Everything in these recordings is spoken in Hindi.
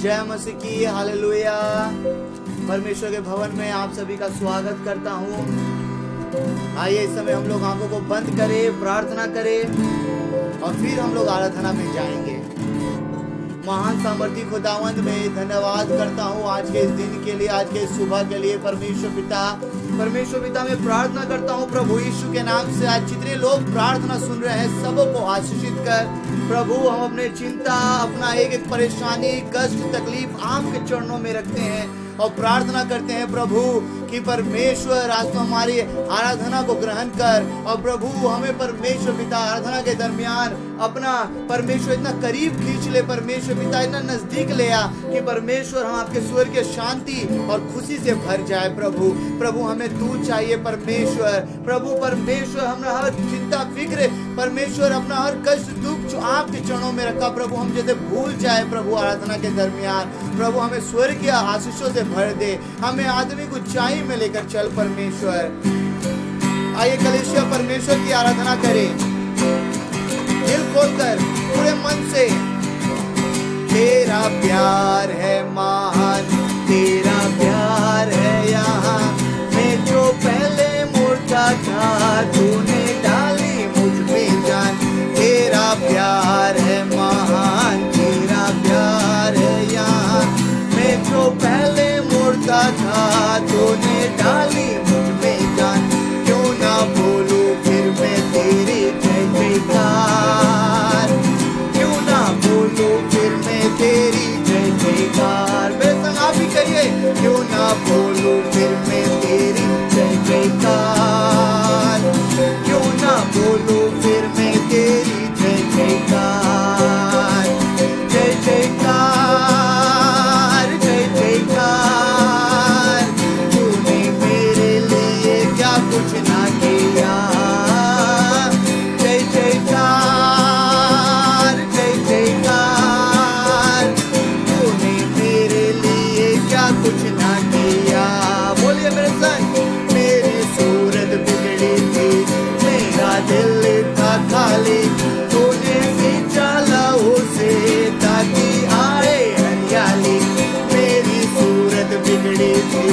जय मसीह की, हालेलुया। परमेश्वर के भवन में आप सभी का स्वागत करता हूँ। आइए इस समय हम लोग आंखों को बंद करें, प्रार्थना करें और फिर हम लोग आराधना में जाएंगे। महान सामर्थी खुदावंद में धन्यवाद करता हूँ आज के इस दिन के लिए, आज के इस सुबह के लिए। परमेश्वर पिता में प्रार्थना करता हूँ प्रभु यीशु के नाम से, आज जितने लोग प्रार्थना सुन रहे हैं सबों को आशीषित कर प्रभु। हम अपने चिंता, अपना एक एक परेशानी, कष्ट, तकलीफ आपके चरणों में रखते हैं और प्रार्थना करते हैं प्रभु कि परमेश्वर आज तो हमारी आराधना को ग्रहण कर। और प्रभु हमें परमेश्वर पिता आराधना के दरमियान अपना परमेश्वर इतना करीब खींच ले, परमेश्वर पिता इतना नजदीक ले आ कि परमेश्वर हम आपके स्वर के शांति और खुशी से भर जाए। प्रभु हमें तू चाहिए परमेश्वर। प्रभु परमेश्वर हमने हर चिंता फिक्र परमेश्वर अपना हर कष्ट दुख जो आपके चरणों में रखा प्रभु, हम जैसे भूल जाए प्रभु आराधना के दरमियान। प्रभु हमें स्वर्गीय आशीषों से भर दे, हमें आदमी को ऊंचाई में लेकर चल परमेश्वर। आइए कलीसिया परमेश्वर की आराधना करें दिल खोलकर पूरे मन से। तेरा प्यार है महान, तेरा प्यार है यहाँ मैं जो पहले मुर्दा था, तूने डाली मुझ में जान। तेरा प्यार है महान, तेरा प्यार है यहाँ मैं जो पहले मुर्दा था, तूने डाली मुझ में जान। क्यों ना बोलूं फिर मैं तेरी जय जयकार, क्यों ना बोलूं फिर मैं तेरी जय जयकार। मेरे संग आप ही कहिए, क्यों ना बोलूं फिर मैं तेरी जय जयकार, क्यों ना बोलूं फिर मैं तेरी जय जयकार। जय जयकार, जय जयकार, तूने मेरे लिए क्या कुछ ना किया। जय जयकार, जय जयकार, तूने मेरे लिए क्या कुछ ना किया। बोलिए मेरे संग। मेरी सूरत बिगड़ी थी, मेरा दिल था खाली, तूने सींचा लहू से ताकि आए हरियाली। मेरी सूरत बिगड़ी थी,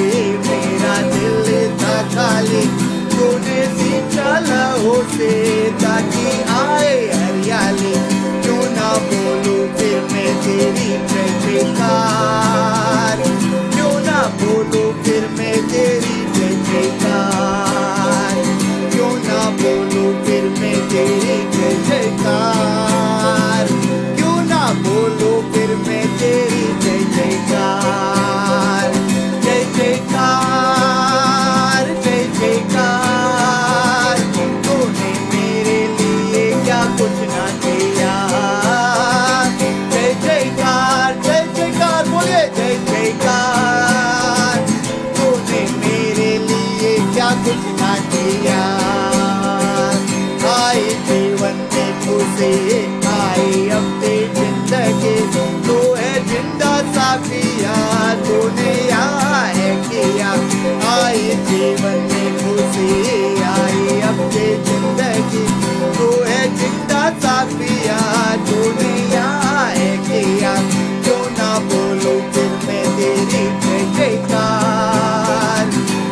मेरा दिल था खाली, तूने सींचा लहू से ताकि आए हरियाली। क्यों ना बोलूं फिर मैं तेरी जय जयकार, क्यों ना बोलूं फिर मैं तेरी जय जयकार, क्यों ना बोलूं फिर मैं तेरी जय जयकार, क्यों ना बोलूं फिर मैं तेरी जय जयकार। जय जयकार, जय जयकार, तूने मेरे लिए क्या कुछ ना किया। जय जयकार, जय जयकार, बोलिए जय जयकार, तूने मेरे लिए क्या कुछ ना किया। आई जीवन में खुशी, आई अपनी जिंदगी, तू है जिंदा साफिया, तूने यहाँ है किया। आई जीवन में खुशी, आई अपनी जिंदगी, तू है जिंदा साफिया, तूने यहाँ है किया। क्यों ना बोलूं फिर मैं तेरी जय जयकार,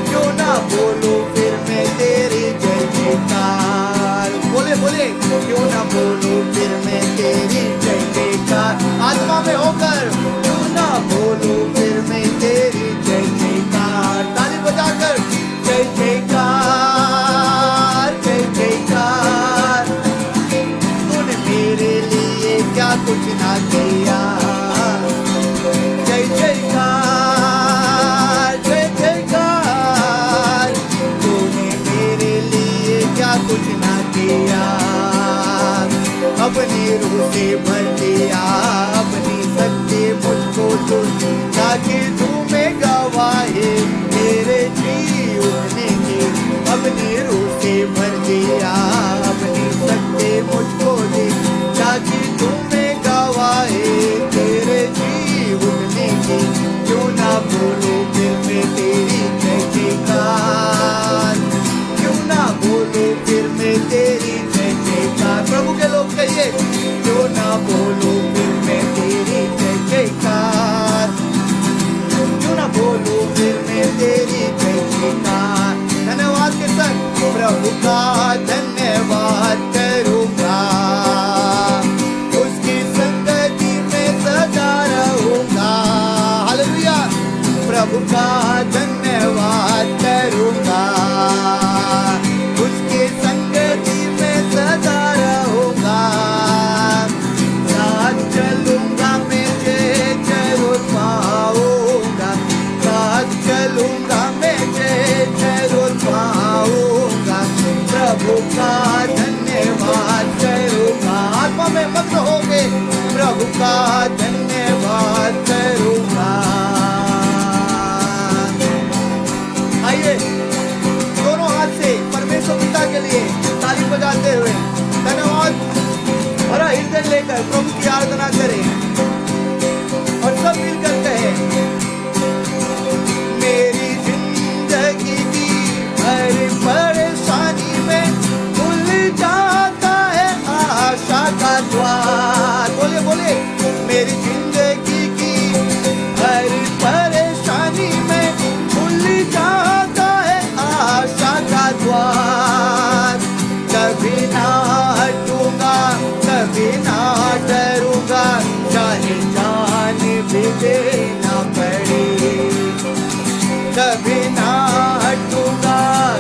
क्यों ना बोलूं फिर मैं तेरी जय जयकार। बोले बोले, क्यों ना बोलूं फिर मैं तेरी जय जयकार। आत्मा में होकर क्यों ना बोलूं फिर मैं तेरी जय जयकार। ताली बजाकर जय जयकार, जय जयकार, तूने मेरे लिए क्या कुछ ना किया। जय जयकार, जय जयकार, तूने मेरे लिए क्या कुछ ना किया। अपनी रूह से भर दिया, अपनी शक्ति मुझको तू, ताकि तू में गवाहे तेरे जीवने की। अपनी रूह से भर दिया, अपनी शक्ति मुझको दे, ताकि तू में गवाहे तेरे जीवने की। क्यों ना बोलूं फिर मैं तेरी जय जयकार, क्यों ना बोलूं फिर मैं तेरी जय जयकार। प्रभु के लोग कहिए, क्यों ना बोलूं प्रभु का धन्यवाद करूंगा, उसकी संगति में सदा रहूंगा। हालेलुया। प्रभु का धन्यवाद करूंगा, उसकी संगति में सदा रहूंगा। साथ चलूंगा मैं जरूर पाऊंगा, साथ चलूंगा मैं जरूर पाऊंगा। प्रभु का धन्यवाद करूंगा, आत्मा में मग्न हो गए, प्रभु का धन्यवाद करूंगा। आइए दोनों हाथ से परमेश्वर पिता के लिए ताली बजाते हुए धन्यवाद भरा हृदय लेकर प्रभु की आराधना करें और सब मिलकर कहें, मेरी जिंदगी की हर परेशानी में खुल जाता है आशा का द्वार। बोले बोले, मेरी जिंदगी की हर परेशानी में खुल जाता है आशा का द्वार। कभी ना हटूंगा, कभी ना डरूंगा, चाहे जान भी देना पड़े। कभी ना हटूंगा,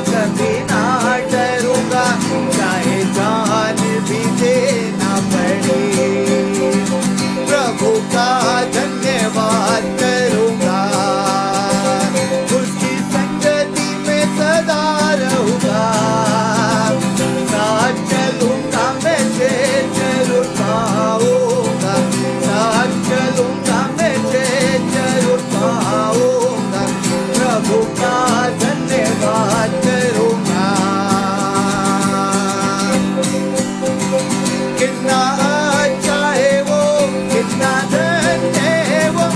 कभी ना डरूंगा, चाहे जान भी देना पड़े। प्रभु का धन्यवाद करूंगा, उसकी संगति में सदा रहूंगा। साथ चलूंगा मैं जरूर पाऊंगा, साथ चलूंगा मैं जरूर पाऊंगा। प्रभु का धन्यवाद करूंगा। कितना अच्छा है वो, कितना धन्य है वो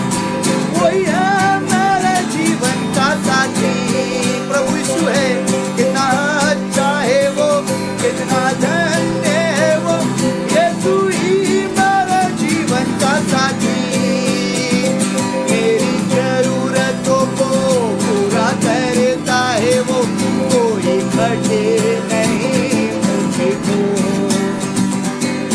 है मेरे जीवन का साथी। प्रभु यीशु है, कितना अच्छा है वो, कितना धन्य है वो, यीशु ही मेरे जीवन का साथी। मेरी जरूरतों को पूरा करता है वो, कोई घटे नहीं मुझको।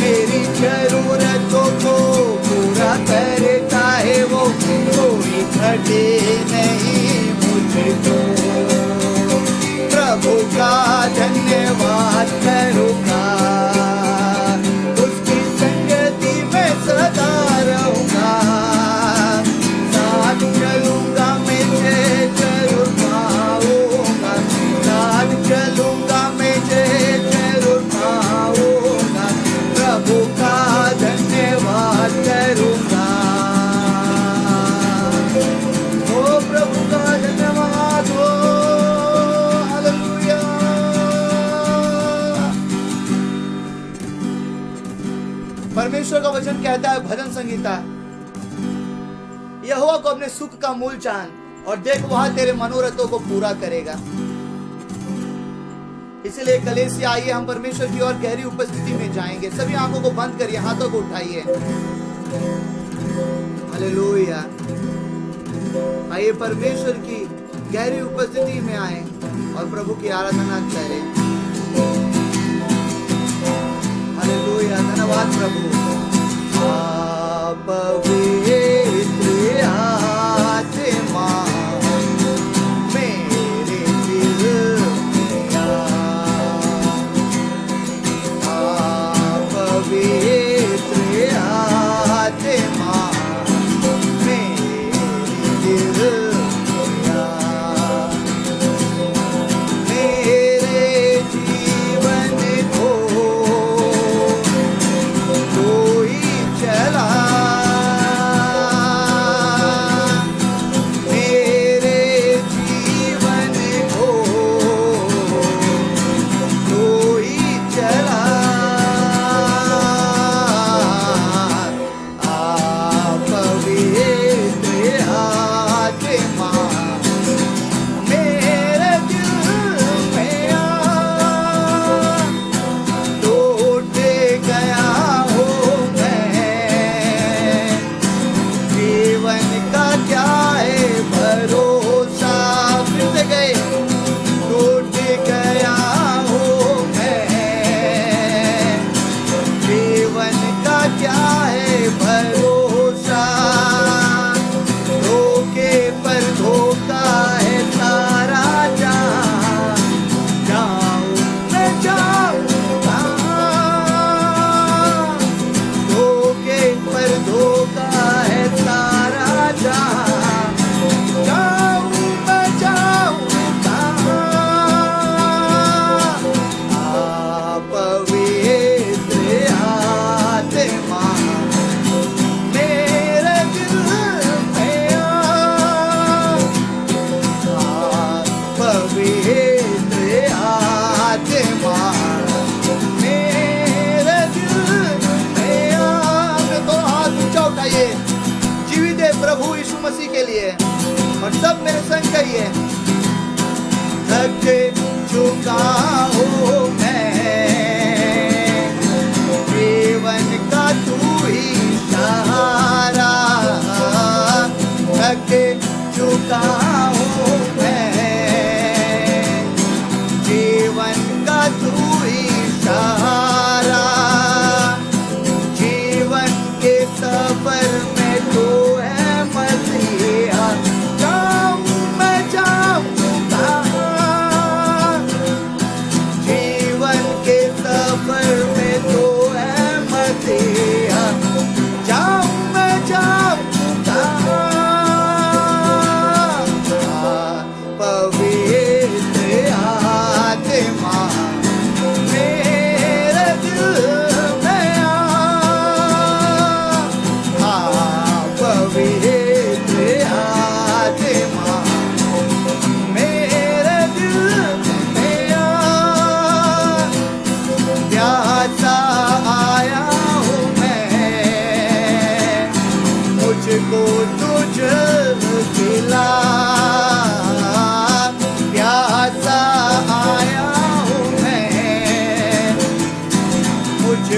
मेरी जरूरतों को पूरा करता है वो, कोई घटे नहीं मुझको। प्रभु का धन्यवाद करूंगा, उसकी संगति में सदा रहूंगा। साथ चलूंगा मैं जरूर पाऊंगा, साथ चलूंगा मैं जरूर पाऊंगा। प्रभु का धन्यवाद करूंगा, ओ प्रभु का धन्यवाद हो। हालेलुया। परमेश्वर का वचन कहता है भजन संगीता, यहोवा को अपने सुख का मूल जान और देख वहां तेरे मनोरथों को पूरा करेगा। इसलिए कलीसिया आइए हम परमेश्वर की ओर गहरी उपस्थिति में जाएंगे। सभी आंखों को बंद करिए, हाथों को उठाइए। हालेलुया। आइए परमेश्वर की गहरी उपस्थिति में आए और प्रभु की आराधना करें। हालेलुया। धन्यवाद प्रभु। पवित्र आत्मा मेरे दिल में आ, पवित्र आत्मा मेरे दिल में आ। मेरे जीवन को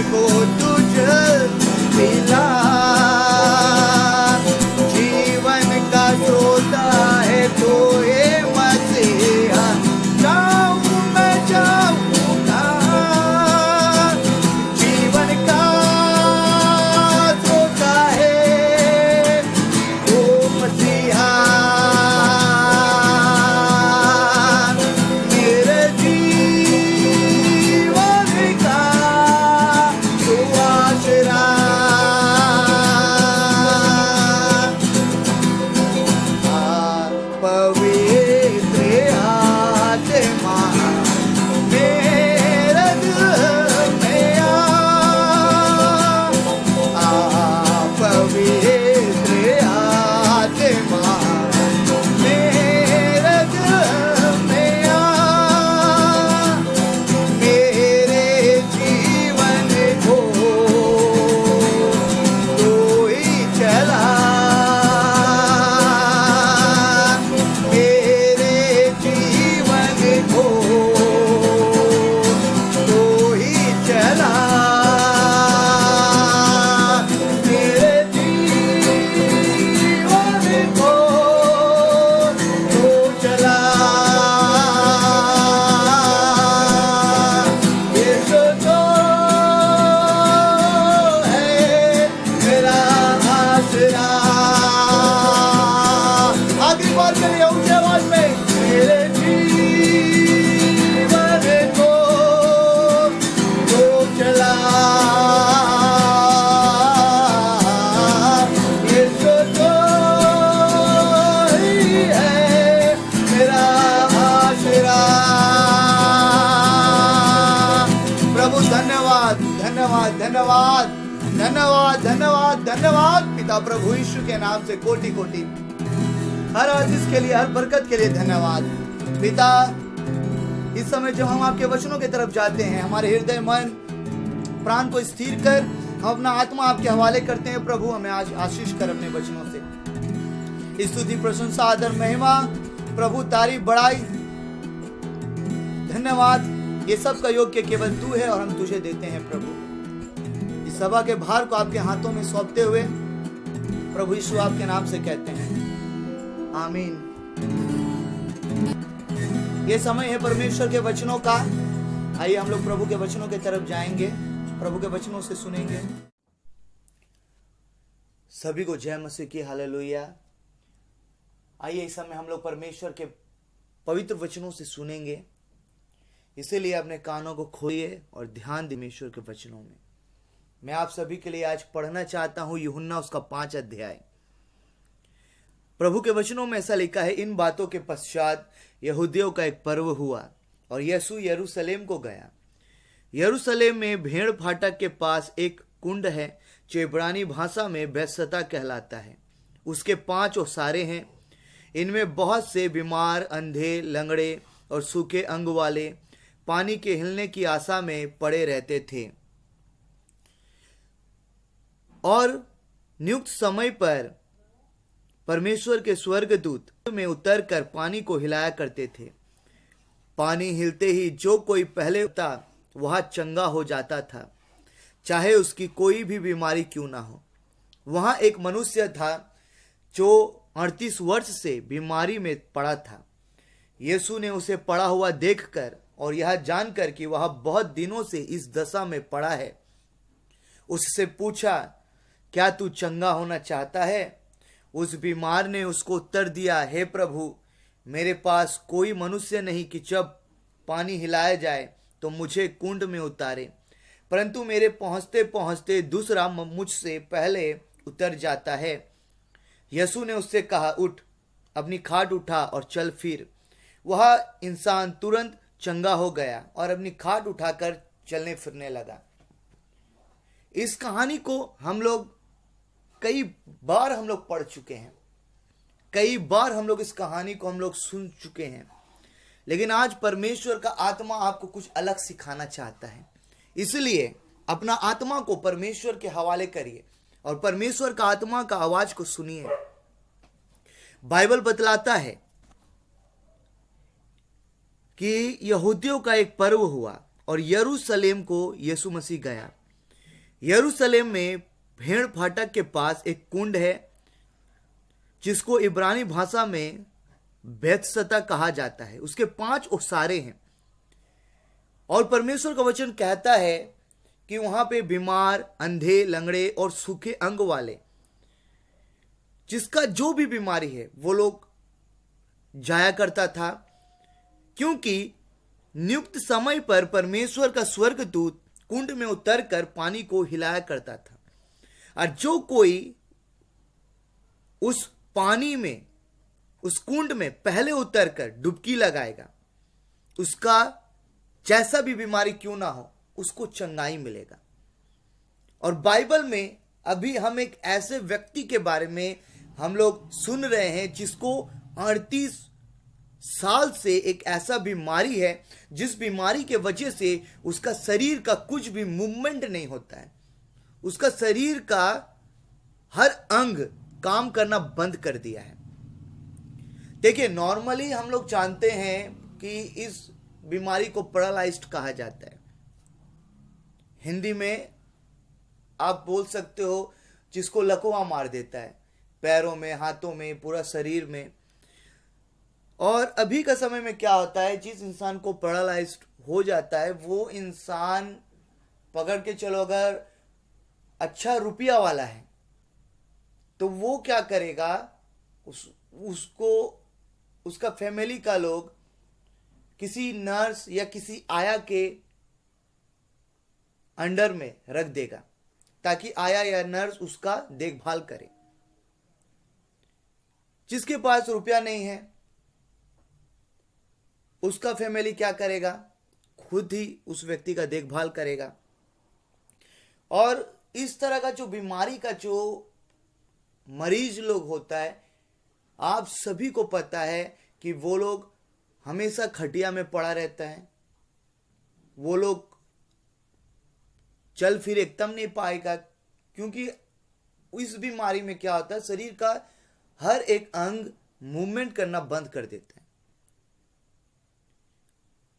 मुझको तुझ मिला, जीवन का सोता है तो ये मसीहा, जाऊं मैं जाऊंगा, जीवन का सोता है तो मसीहा, मेरे जीवन का तो आसरा, पवित्र आत्मा मेरे दिल में पवित्र आत्मा मेरे दिल में मेरे जीवन को तू ही चला, मेरे जीवन को तू ही चला, मेरे जीवन को तू चला, यीशु तो है मेरा आसरा। आखिरी बार के लिए ऊंची आवाज में, मेरे जीवन को तू चला, यीशु तो ही है मेरा आसरा। प्रभु धन्यवाद धन्यवाद धन्यवाद धन्यवाद धन्यवाद धन्यवाद पिता प्रभु यीशु के नाम से कोटि कोटि हर आशीष के लिए, हर बरकत के लिए धन्यवाद पिता। इस समय जब हम आपके वचनों की तरफ जाते हैं, हमारे हृदय मन प्राण को स्थिर कर हम अपना आत्मा आपके हवाले करते हैं। प्रभु हमें आज आशीष कर अपने वचनों से, स्तुति प्रशंसा आदर महिमा प्रभु तारीफ बड़ाई धन्यवाद ये सब का योग्य केवल तू है और हम तुझे देते हैं। प्रभु इस सभा के भार को आपके हाथों में सौंपते हुए प्रभु यीशु आपके नाम से कहते हैं आमीन। ये समय है परमेश्वर के वचनों का। आइए हम लोग प्रभु के वचनों की तरफ जाएंगे, प्रभु के वचनों से सुनेंगे। सभी को जय मसीह की, हालेलुया। आइए इस समय हम लोग परमेश्वर के पवित्र वचनों से सुनेंगे, इसीलिए अपने कानों को खोलिए और ध्यान दीजिए परमेश्वर के वचनों में। मैं आप सभी के लिए आज पढ़ना चाहता हूं यूहन्ना उसका 5 अध्याय। प्रभु के वचनों में ऐसा लिखा है, इन बातों के पश्चात यहूदियों का एक पर्व हुआ और यीशु यरूशलेम को गया। यरूशलेम में भेड़ फाटक के पास एक कुंड है जो इब्रानी भाषा में बेतसदा कहलाता है। उसके 5 ओसारे हैं, इनमें बहुत से बीमार, अंधे, लंगड़े और सूखे अंग वाले पानी के हिलने की आशा में पड़े रहते थे और नियुक्त समय पर परमेश्वर के स्वर्गदूत में उतरकर पानी को हिलाया करते थे। पानी हिलते ही जो कोई पहले उठता वह चंगा हो जाता था, चाहे उसकी कोई भी बीमारी क्यों ना हो। वहां एक मनुष्य था जो 38 वर्ष से बीमारी में पड़ा था। यीशु ने उसे पड़ा हुआ देखकर और यह जानकर कि वह बहुत दिनों से इस दशा में पड़ा है, उससे पूछा, क्या तू चंगा होना चाहता है? उस बीमार ने उसको उत्तर दिया, हे प्रभु, मेरे पास कोई मनुष्य नहीं कि जब पानी हिलाया जाए तो मुझे कुंड में उतारे, परंतु मेरे पहुंचते पहुंचते दूसरा मुझसे पहले उतर जाता है। यीशु ने उससे कहा, उठ, अपनी खाट उठा और चल फिर। वह इंसान तुरंत चंगा हो गया और अपनी खाट उठाकर चलने फिरने लगा। इस कहानी को हम लोग कई बार पढ़ चुके हैं, कई बार हम लोग इस कहानी को हम लोग सुन चुके हैं, लेकिन आज परमेश्वर का आत्मा आपको कुछ अलग सिखाना चाहता है। इसलिए अपना आत्मा को परमेश्वर के हवाले करिए और परमेश्वर का आत्मा का आवाज को सुनिए। बाइबल बतलाता है कि यहूदियों का एक पर्व हुआ और यरूशलेम को यीशु मसीह गया। यरूशलेम में भेड़ फाटक के पास एक कुंड है जिसको इब्रानी भाषा में बेतसता कहा जाता है। उसके 5 ओसारे हैं और परमेश्वर का वचन कहता है कि वहां पे बीमार, अंधे, लंगड़े और सूखे अंग वाले, जिसका जो भी बीमारी है, वो लोग जाया करता था, क्योंकि नियुक्त समय पर परमेश्वर का स्वर्गदूत कुंड में उतरकर पानी को हिलाया करता था। और जो कोई उस पानी में, उस कुंड में पहले उतरकर डुबकी लगाएगा, उसका जैसा भी बीमारी क्यों ना हो, उसको चंगाई मिलेगा। और बाइबल में अभी हम एक ऐसे व्यक्ति के बारे में हम लोग सुन रहे हैं जिसको 38 साल से एक ऐसा बीमारी है, जिस बीमारी के वजह से उसका शरीर का कुछ भी मूवमेंट नहीं होता है। उसका शरीर का हर अंग काम करना बंद कर दिया है। देखिए, नॉर्मली हम लोग जानते हैं कि इस बीमारी को पैरालाइज्ड कहा जाता है। हिंदी में आप बोल सकते हो जिसको लकवा मार देता है, पैरों में, हाथों में, पूरा शरीर में। और अभी का समय में क्या होता है, जिस इंसान को पैरालाइज्ड हो जाता है, वो इंसान पकड़ के चलो, अगर अच्छा रुपया वाला है तो वो क्या करेगा, उसको उसका फैमिली का लोग किसी नर्स या किसी आया के अंडर में रख देगा, ताकि आया या नर्स उसका देखभाल करे। जिसके पास रुपया नहीं है, उसका फैमिली क्या करेगा, खुद ही उस व्यक्ति का देखभाल करेगा। और इस तरह का जो बीमारी का जो मरीज लोग होता है, आप सभी को पता है कि वो लोग हमेशा खटिया में पड़ा रहता है। वो लोग चल फिर एकदम नहीं पाएगा, क्योंकि इस बीमारी में क्या होता है, शरीर का हर एक अंग मूवमेंट करना बंद कर देता है।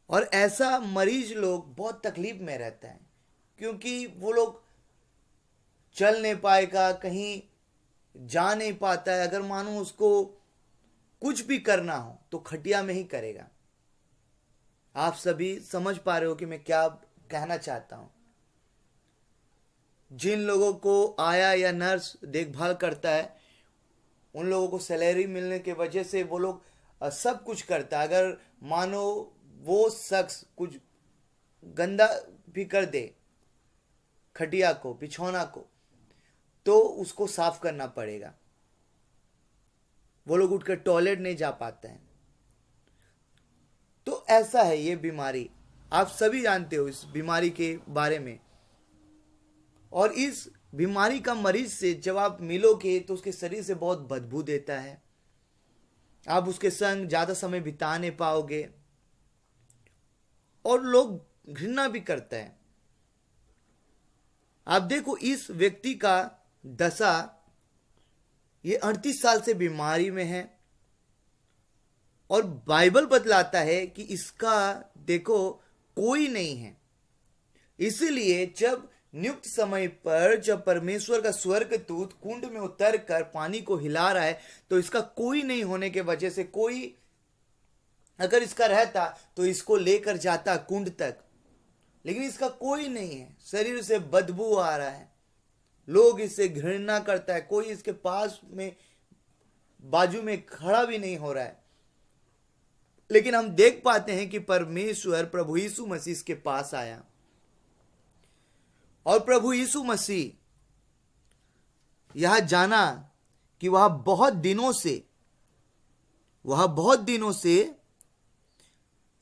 और ऐसा मरीज लोग बहुत तकलीफ में रहता है, क्योंकि वो लोग चल नहीं पाएगा, कहीं जा नहीं पाता है। अगर मानो उसको कुछ भी करना हो तो खटिया में ही करेगा। आप सभी समझ पा रहे हो कि मैं क्या कहना चाहता हूं। जिन लोगों को आया या नर्स देखभाल करता है, उन लोगों को सैलरी मिलने की वजह से वो लोग सब कुछ करता है। अगर मानो वो शख्स कुछ गंदा भी कर दे, खटिया को, बिछौना को, तो उसको साफ करना पड़ेगा। वो लोग उठकर टॉयलेट नहीं जा पाते हैं। तो ऐसा है ये बीमारी, आप सभी जानते हो इस बीमारी के बारे में। और इस बीमारी का मरीज से जब आप मिलोगे तो उसके शरीर से बहुत बदबू देता है। आप उसके संग ज्यादा समय बिता नहीं पाओगे और लोग घृणा भी करते हैं। आप देखो, इस व्यक्ति का दशा, ये 38 साल से बीमारी में है और बाइबल बतलाता है कि इसका देखो कोई नहीं है। इसीलिए जब नियुक्त समय पर जब परमेश्वर का स्वर्गदूत कुंड में उतरकर पानी को हिला रहा है, तो इसका कोई नहीं होने के वजह से, कोई अगर इसका रहता तो इसको लेकर जाता कुंड तक, लेकिन इसका कोई नहीं है। शरीर से बदबू आ रहा है, लोग इससे घृणा करता है, कोई इसके पास में बाजू में खड़ा भी नहीं हो रहा है। लेकिन हम देख पाते हैं कि परमेश्वर प्रभु यीशु मसीह इसके पास आया और प्रभु यीशु मसीह यह जाना कि वह बहुत दिनों से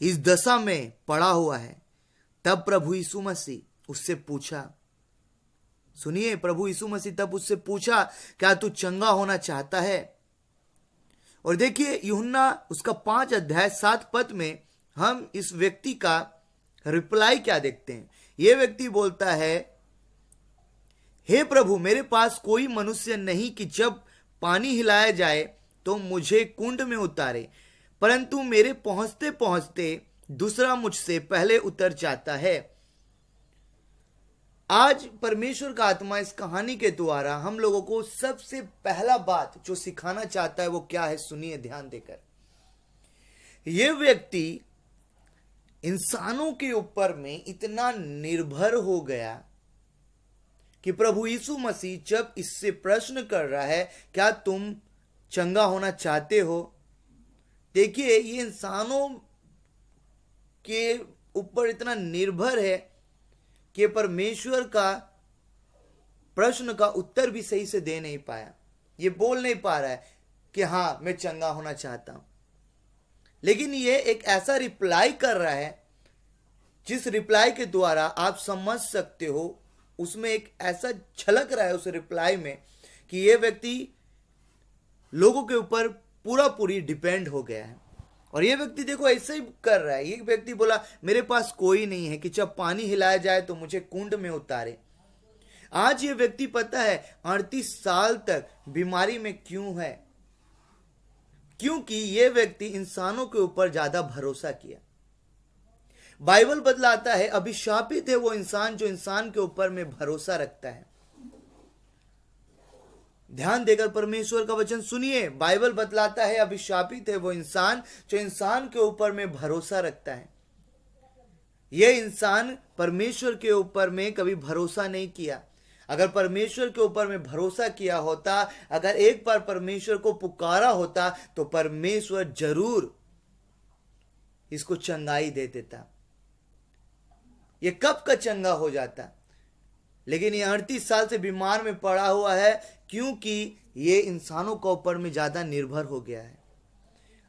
इस दशा में पड़ा हुआ है। तब प्रभु यीशु मसीह उससे पूछा, सुनिए, प्रभु यीशु मसीह तब उससे पूछा, क्या तू चंगा होना चाहता है? और देखिए, यूहन्ना उसका 5 अध्याय 7 पद में हम इस व्यक्ति का रिप्लाई क्या देखते हैं। यह व्यक्ति बोलता है, हे प्रभु, मेरे पास कोई मनुष्य नहीं कि जब पानी हिलाया जाए तो मुझे कुंड में उतारे, परंतु मेरे पहुंचते पहुंचते दूसरा मुझसे पहले उतर जाता है। आज परमेश्वर का आत्मा इस कहानी के द्वारा हम लोगों को सबसे पहला बात जो सिखाना चाहता है वो क्या है, सुनिए ध्यान देकर। यह व्यक्ति इंसानों के ऊपर में इतना निर्भर हो गया कि प्रभु यीशु मसीह जब इससे प्रश्न कर रहा है, क्या तुम चंगा होना चाहते हो? देखिए, ये इंसानों के ऊपर इतना निर्भर है कि परमेश्वर का प्रश्न का उत्तर भी सही से दे नहीं पाया। ये बोल नहीं पा रहा है कि हां मैं चंगा होना चाहता हूं, लेकिन ये एक ऐसा रिप्लाई कर रहा है जिस रिप्लाई के द्वारा आप समझ सकते हो, उसमें एक ऐसा झलक रहा है उस रिप्लाई में कि ये व्यक्ति लोगों के ऊपर पूरा पूरी डिपेंड हो गया है। और ये व्यक्ति देखो ऐसे ही कर रहा है। ये व्यक्ति बोला मेरे पास कोई नहीं है कि जब पानी हिलाया जाए तो मुझे कुंड में उतारे। आज ये व्यक्ति पता है 38 साल तक बीमारी में क्यों है, क्योंकि ये व्यक्ति इंसानों के ऊपर ज्यादा भरोसा किया। बाइबल बतलाता है अभिशापित है वो इंसान जो इंसान के ऊपर में भरोसा रखता है। ध्यान देकर परमेश्वर का वचन सुनिए। बाइबल बतलाता है अभिशापित है वो इंसान जो इंसान के ऊपर में भरोसा रखता है। यह इंसान परमेश्वर के ऊपर में कभी भरोसा नहीं किया। अगर परमेश्वर के ऊपर में भरोसा किया होता, अगर एक बार परमेश्वर को पुकारा होता, तो परमेश्वर जरूर इसको चंगाई दे देता। ये कब का चंगा हो जाता, लेकिन ये 38 साल से बीमार में पड़ा हुआ है क्योंकि ये इंसानों के ऊपर में ज्यादा निर्भर हो गया है।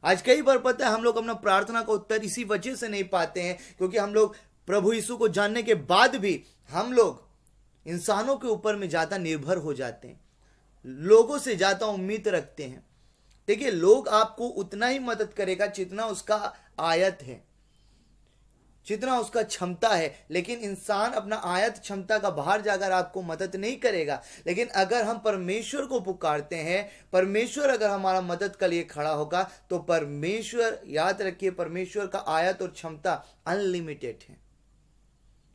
आज कई बार पता है हम लोग अपना प्रार्थना का उत्तर इसी वजह से नहीं पाते हैं क्योंकि हम लोग प्रभु यीशु को जानने के बाद भी हम लोग इंसानों के ऊपर में ज्यादा निर्भर हो जाते हैं, लोगों से ज्यादा उम्मीद रखते हैं। देखिए, लोग आपको उतना ही मदद करेगा जितना उसका आयत है, जितना उसका क्षमता है, लेकिन इंसान अपना आयत क्षमता का बाहर जाकर आपको मदद नहीं करेगा। लेकिन अगर हम परमेश्वर को पुकारते हैं, परमेश्वर अगर हमारा मदद के लिए खड़ा होगा, तो परमेश्वर, याद रखिए, परमेश्वर का आयत और क्षमता अनलिमिटेड है।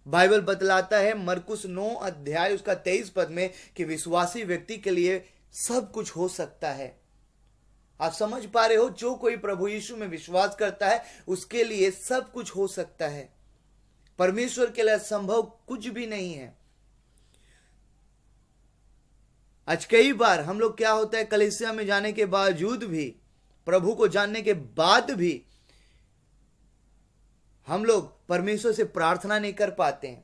बाइबल बतलाता है मरकुस 9 अध्याय उसका 23 पद में कि विश्वासी व्यक्ति के लिए सब कुछ हो सकता है। आप समझ पा रहे हो, जो कोई प्रभु यीशु में विश्वास करता है उसके लिए सब कुछ हो सकता है। परमेश्वर के लिए असंभव कुछ भी नहीं है। आज कई बार हम लोग क्या होता है, कलीसिया में जाने के बावजूद भी, प्रभु को जानने के बाद भी हम लोग परमेश्वर से प्रार्थना नहीं कर पाते हैं।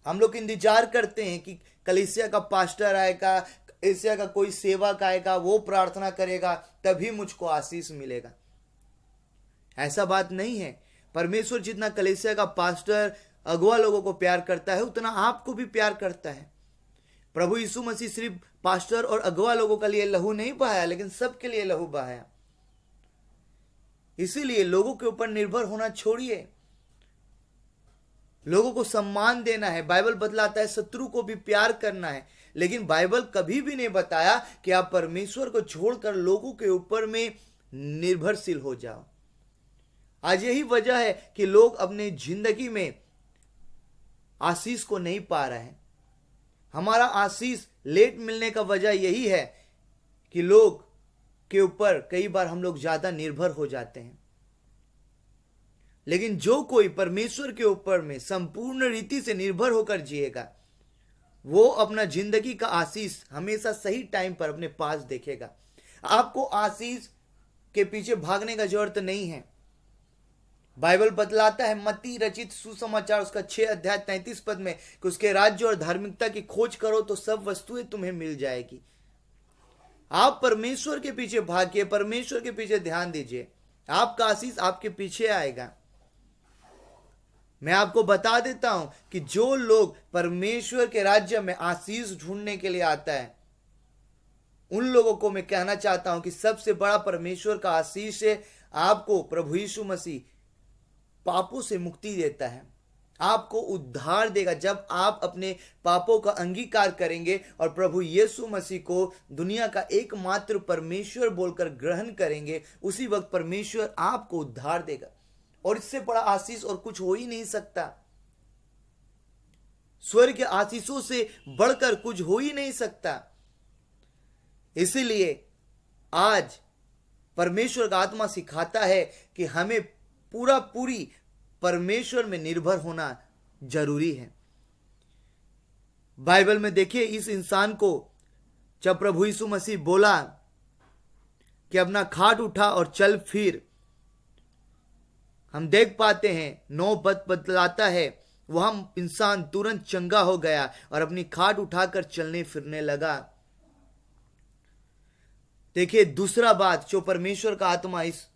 हम लोग इंतजार करते हैं कि कलीसिया का पास्टर आएगा, कलीसिया का कोई सेवक आएगा, वो प्रार्थना करेगा, तभी मुझको आशीष मिलेगा। ऐसा बात नहीं है। परमेश्वर जितना कलीसिया का पास्टर, अगुआ लोगों को प्यार करता है, उतना आपको भी प्यार करता है। प्रभु यीशु मसीह सिर्फ पास्टर और अगुआ लोगों के लिए लहू नहीं बहाया, लेकिन सबके लिए लहू बहाया। इसीलिए लोगों के ऊपर निर्भर होना छोड़िए, लोगों को सम्मान देना है। बाइबल बतलाता है शत्रु को भी प्यार करना है, लेकिन बाइबल कभी भी नहीं बताया कि आप परमेश्वर को छोड़कर लोगों के ऊपर में निर्भरशील हो जाओ। आज यही वजह है कि लोग अपने जिंदगी में आशीष को नहीं पा रहे हैं। हमारा आशीष लेट मिलने का वजह यही है कि लोग के ऊपर कई बार हम लोग ज्यादा निर्भर हो जाते हैं। लेकिन जो कोई परमेश्वर के ऊपर में संपूर्ण रीति से निर्भर होकर जिएगा, वो अपना जिंदगी का आशीष हमेशा सही टाइम पर अपने पास देखेगा। आपको आशीष के पीछे भागने का जरूरत नहीं है। बाइबल बतलाता है मत्ती रचित सुसमाचार उसका 6 अध्याय 33 पद में कि उसके राज्य और धार्मिकता की खोज करो तो सब वस्तुएं तुम्हें मिल जाएगी। आप परमेश्वर के पीछे भागिए, परमेश्वर के पीछे ध्यान दीजिए, आपका आशीष आपके पीछे आएगा। मैं आपको बता देता हूं कि जो लोग परमेश्वर के राज्य में आशीष ढूंढने के लिए आता है, उन लोगों को मैं कहना चाहता हूं कि सबसे बड़ा परमेश्वर का आशीष है आपको प्रभु यीशु मसीह पापों से मुक्ति देता है, आपको उद्धार देगा। जब आप अपने पापों का अंगीकार करेंगे और प्रभु यीशु मसीह को दुनिया का एकमात्र परमेश्वर बोलकर ग्रहण करेंगे, उसी वक्त परमेश्वर आपको उद्धार देगा। और इससे बड़ा आशीष और कुछ हो ही नहीं सकता। स्वर्ग के आशीषों से बढ़कर कुछ हो ही नहीं सकता। इसीलिए आज परमेश्वर का आत्मा सिखाता है कि हमें पूरी परमेश्वर में निर्भर होना जरूरी है। बाइबल में देखिए, इस इंसान को जब प्रभु यीशु मसीह बोला कि अपना खाट उठा और चल फिर, हम देख पाते हैं 9 पद बतलाता है, वह इंसान तुरंत चंगा हो गया और अपनी खाट उठाकर चलने फिरने लगा। देखिए, दूसरा बात जो परमेश्वर का आत्मा इस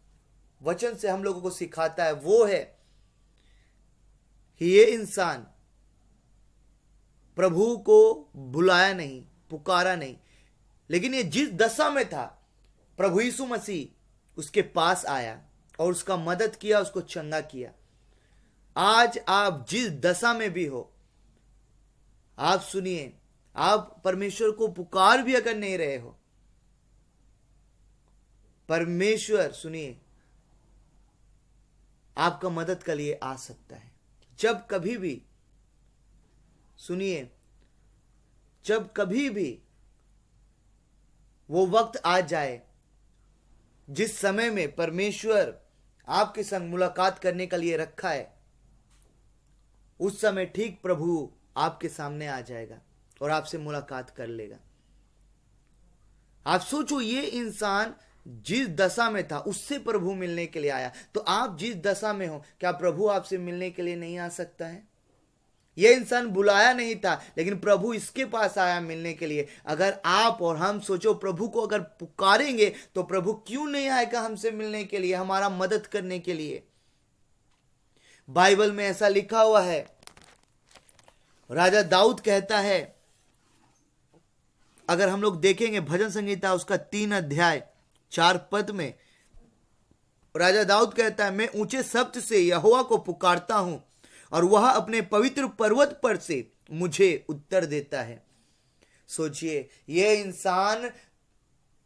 वचन से हम लोगों को सिखाता है वो है कि ये इंसान प्रभु को बुलाया नहीं, पुकारा नहीं, लेकिन ये जिस दशा में था प्रभु यीशु मसीह उसके पास आया और उसका मदद किया, उसको चंगा किया। आज आप जिस दशा में भी हो, आप सुनिए, आप परमेश्वर को पुकार भी अगर नहीं रहे हो, परमेश्वर सुनिए आपका मदद के लिए आ सकता है। जब कभी भी, सुनिए, जब कभी भी वो वक्त आ जाए जिस समय में परमेश्वर आपके संग मुलाकात करने के लिए रखा है, उस समय ठीक प्रभु आपके सामने आ जाएगा और आपसे मुलाकात कर लेगा। आप सोचो, ये इंसान जिस दशा में था उससे प्रभु मिलने के लिए आया, तो आप जिस दशा में हो, क्या प्रभु आपसे मिलने के लिए नहीं आ सकता है? यह इंसान बुलाया नहीं था, लेकिन प्रभु इसके पास आया मिलने के लिए। अगर आप और हम सोचो, प्रभु को अगर पुकारेंगे तो प्रभु क्यों नहीं आएगा हमसे मिलने के लिए, हमारा मदद करने के लिए? बाइबल में ऐसा लिखा हुआ है, राजा दाऊद कहता है, अगर हम लोग देखेंगे भजन संहिता उसका 3 अध्याय 4 पद में, राजा दाऊद कहता है, मैं ऊंचे शब्द से यहोवा को पुकारता हूं और वह अपने पवित्र पर्वत पर से मुझे उत्तर देता है। सोचिए, यह इंसान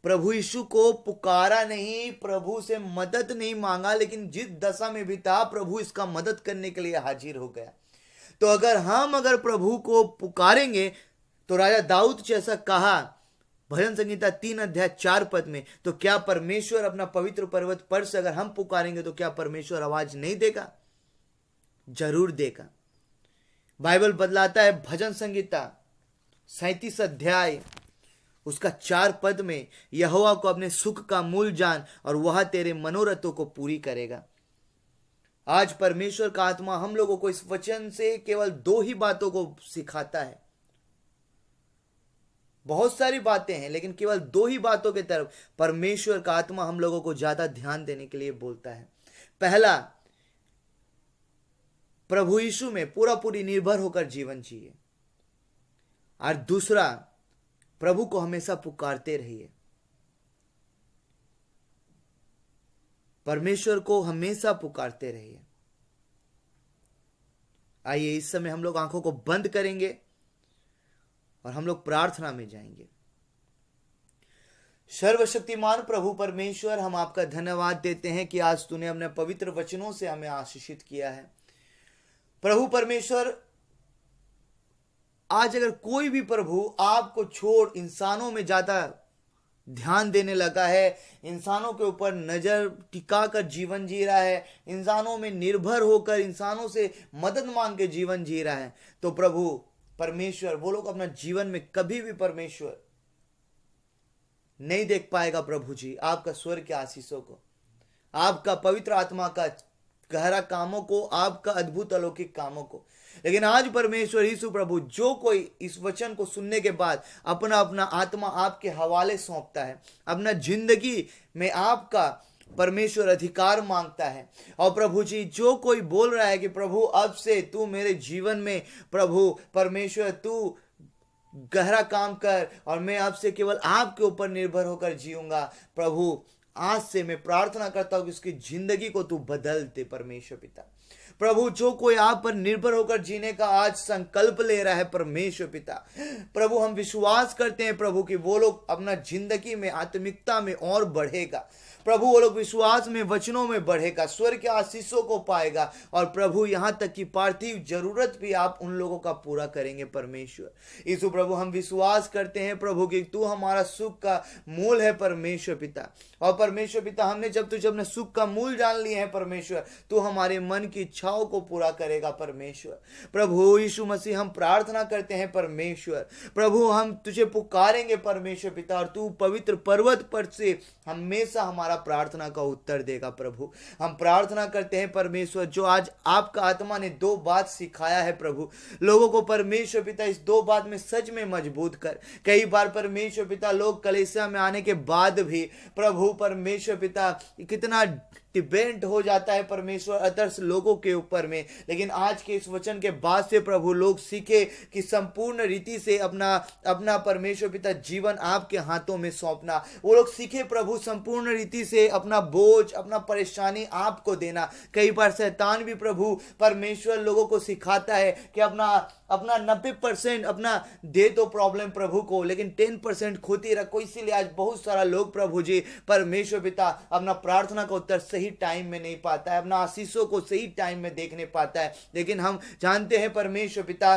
प्रभु यीशु को पुकारा नहीं, प्रभु से मदद नहीं मांगा, लेकिन जिस दशा में भी था प्रभु इसका मदद करने के लिए हाजिर हो गया। तो अगर प्रभु को पुकारेंगे, तो राजा दाऊद जैसा कहा भजन संहिता 3 अध्याय 4 पद में, तो क्या परमेश्वर अपना पवित्र पर्वत पर से अगर हम पुकारेंगे तो क्या परमेश्वर आवाज नहीं देगा? जरूर देगा। बाइबल बतलाता है भजन संहिता 37 अध्याय उसका 4 पद में, यहोवा को अपने सुख का मूल जान और वह तेरे मनोरथों को पूरी करेगा। आज परमेश्वर का आत्मा हम लोगों को इस वचन से केवल 2 ही बातों को सिखाता है। बहुत सारी बातें हैं, लेकिन केवल 2 ही बातों की तरफ परमेश्वर का आत्मा हम लोगों को ज्यादा ध्यान देने के लिए बोलता है। पहला, प्रभु यीशु में पूरी निर्भर होकर जीवन जिए, और दूसरा, प्रभु को हमेशा पुकारते रहिए। परमेश्वर को हमेशा पुकारते रहिए। आइए इस समय हम लोग आंखों को बंद करेंगे और हम लोग प्रार्थना में जाएंगे। सर्वशक्तिमान प्रभु परमेश्वर, हम आपका धन्यवाद देते हैं कि आज तूने अपने पवित्र वचनों से हमें आशीषित किया है। प्रभु परमेश्वर, आज अगर कोई भी प्रभु आपको छोड़ इंसानों में ज्यादा ध्यान देने लगा है, इंसानों के ऊपर नजर टिकाकर जीवन जी रहा है, इंसानों में निर्भर होकर इंसानों से मदद मांग के जीवन जी रहा है, तो प्रभु परमेश्वर वो लोग अपना जीवन में कभी भी परमेश्वर नहीं देख पाएगा। प्रभु जी, आपका स्वर्ग के आशीषों को, आपका पवित्र आत्मा का गहरा कामों को, आपका अद्भुत अलौकिक कामों को। लेकिन आज परमेश्वर यीशु प्रभु, जो कोई इस वचन को सुनने के बाद अपना अपना आत्मा आपके हवाले सौंपता है, अपना जिंदगी में आपका परमेश्वर अधिकार मांगता है, और प्रभु जी जो कोई बोल रहा है कि प्रभु अब से तू मेरे जीवन में, प्रभु परमेश्वर तू गहरा काम कर और मैं अब से केवल आपके ऊपर निर्भर होकर जीऊंगा, प्रभु आज से मैं प्रार्थना करता हूं कि उसकी जिंदगी को तू बदल दे परमेश्वर पिता। प्रभु जो कोई आप पर निर्भर होकर जीने का आज संकल्प ले रहा है परमेश्वर पिता, प्रभु हम विश्वास करते हैं प्रभु कि वो लोग अपना जिंदगी में आत्मिकता में और बढ़ेगा। प्रभु वो लोग विश्वास में वचनों में बढ़ेगा, स्वर्ग के आशीषों को पाएगा, और प्रभु यहां तक कि पार्थिव जरूरत भी आप उन लोगों का पूरा करेंगे परमेश्वर यीशु। प्रभु हम विश्वास करते हैं प्रभु कि तू हमारा सुख का मूल है परमेश्वर पिता, और परमेश्वर पिता हमने जब तुझे अपने सुख का मूल जान लिए हैं परमेश्वर, तू हमारे मन की इच्छाओं को पूरा करेगा परमेश्वर। प्रभु यीशु मसीह हम प्रार्थना करते हैं परमेश्वर, प्रभु हम तुझे पुकारेंगे परमेश्वर पिता, और तू पवित्र पर्वत पर से हमेशा हमारा प्रार्थना का उत्तर देगा। प्रभु हम प्रार्थना करते हैं परमेश्वर, जो आज आपका आत्मा ने 2 बात सिखाया है प्रभु लोगों को परमेश्वर पिता, इस 2 बात में सच में मजबूत कर। कई बार परमेश्वर पिता लोग कलीसिया में आने के बाद भी प्रभु परमेश्वर पिता कितना डिपेंड हो जाता है परमेश्वर अदर्स लोगों के ऊपर में, लेकिन आज के इस वचन के बाद से प्रभु लोग सीखे कि संपूर्ण रीति से अपना परमेश्वर पिता जीवन आपके हाथों में सौंपना। वो लोग सीखे प्रभु संपूर्ण रीति से अपना बोझ, अपना परेशानी आपको देना। कई बार शैतान भी प्रभु परमेश्वर लोगों को सिखाता है कि अपना 90% अपना दे दो प्रॉब्लम प्रभु को, लेकिन 10% खुद ही रखो। इसीलिए आज बहुत सारा लोग प्रभु जी परमेश्वर पिता अपना प्रार्थना का उत्तर सही टाइम में नहीं पाता है, अपना आशीषों को सही टाइम में देखने पाता है। लेकिन हम जानते हैं परमेश्वर पिता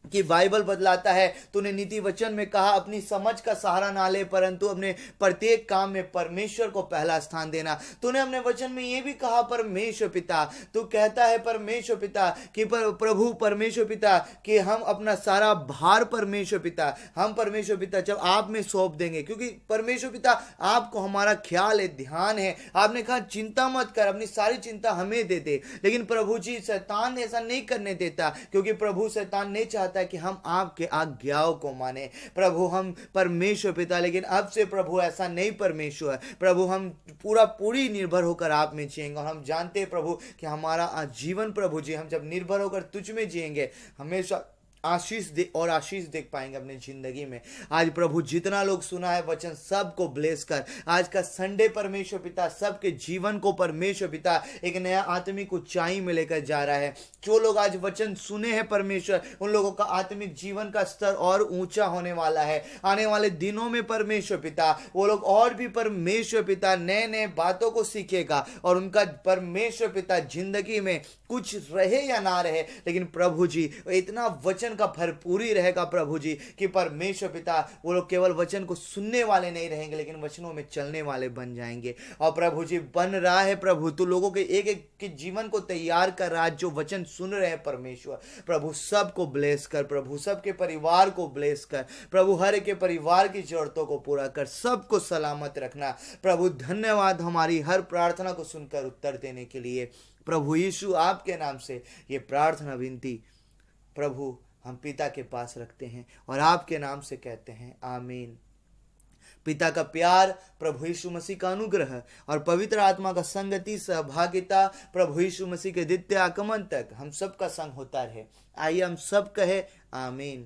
कि बाइबल बतलाता है, तूने नीति वचन में कहा अपनी समझ का सहारा ना ले, परंतु अपने प्रत्येक काम में परमेश्वर को पहला स्थान देना। तूने अपने वचन में यह भी कहा परमेश्वर पिता, तू कहता है परमेश्वर पिता कि प्रभु परमेश्वर पिता कि हम अपना सारा भार परमेश्वर पिता, हम परमेश्वर पिता जब आप में सौंप देंगे, क्योंकि परमेश्वर पिता आपको हमारा ख्याल है, ध्यान है। आपने कहा चिंता मत कर, अपनी सारी चिंता हमें दे दे। लेकिन प्रभु जी शैतान ऐसा नहीं करने देता, क्योंकि प्रभु शैतान नहीं चाहता कि हम आपके आज्ञाओं को माने प्रभु, हम परमेश्वर पिता। लेकिन अब से प्रभु ऐसा नहीं परमेश्वर, प्रभु हम पूरी निर्भर होकर आप में जिएंगे, और हम जानते हैं प्रभु कि हमारा जीवन प्रभु जी हम जब निर्भर होकर तुझ में जिएंगे हमेशा आशीष देख पाएंगे अपनी जिंदगी में। आज प्रभु जितना लोग सुना है वचन सबको ब्लेस कर। आज का संडे परमेश्वर पिता सबके जीवन को परमेश्वर पिता एक नया आत्मिक ऊंचाई में लेकर जा रहा है। जो लोग आज वचन सुने हैं परमेश्वर, उन लोगों का आत्मिक जीवन का स्तर और ऊंचा होने वाला है। आने वाले दिनों में परमेश्वर पिता वो लोग और भी परमेश्वर पिता नए नए बातों को सीखेगा, और उनका परमेश्वर पिता जिंदगी में कुछ रहे या ना रहे, लेकिन प्रभु जी इतना वचन का भरपूरी रहेगा प्रभु जी कि परमेश्वर पिता वो लोग केवल वचन को सुनने वाले नहीं रहेंगे, लेकिन वचनों में चलने वाले बन जाएंगे। और प्रभु जी बन रहा है प्रभु, तू लोगों के एक एक के जीवन को तैयार कर रहा है जो वचन सुन रहे हैं परमेश्वर। प्रभु सबको ब्लेस कर, प्रभु सबके परिवार को ब्लेस कर, प्रभु हर एक के परिवार की जरूरतों को पूरा कर, सबको सलामत रखना प्रभु। धन्यवाद हमारी हर प्रार्थना को सुनकर उत्तर देने के लिए प्रभु यीशु। आपके नाम से ये प्रार्थना विनती प्रभु हम पिता के पास रखते हैं और आपके नाम से कहते हैं आमीन। पिता का प्यार, प्रभु यीशु मसीह का अनुग्रह और पवित्र आत्मा का संगति सहभागिता प्रभु यीशु मसीह के द्वितीय आगमन तक हम सबका संग होता रहे। आइए हम सब कहे आमीन।